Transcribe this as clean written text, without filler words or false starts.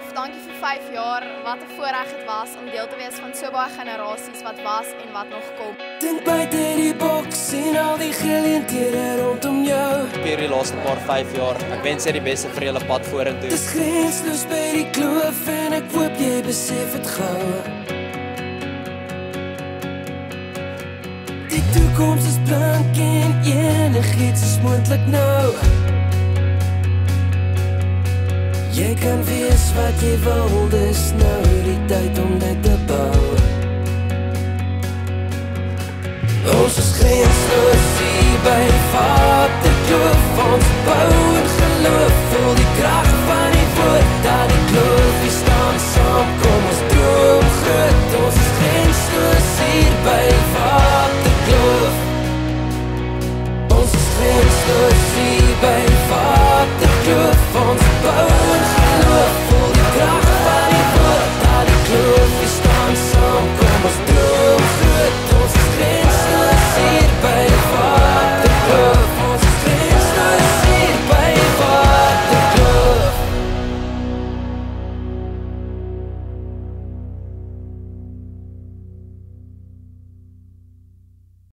Kloof, dankie vir 5 jaar. Wat 'n voorreg dit was om deel te wees van so baie generasies wat was en wat nog kom. Dink buite die boks en al die geleenthede rondom jou. Hierdie laaste paar 5 jaar. Ek wens jy die beste vir julle pad vorentoe. Dis grensloos by die kloof en ek hoop jy besef het gou. Die toekoms is blank en enigiets is moontlik nou. Jy kan wees wat jy wil, dis nou die tyd om dit te bou. Ons is grensloos hier by die Vaderkloof. Ons bou en geloof, voel die krag van die woord dat die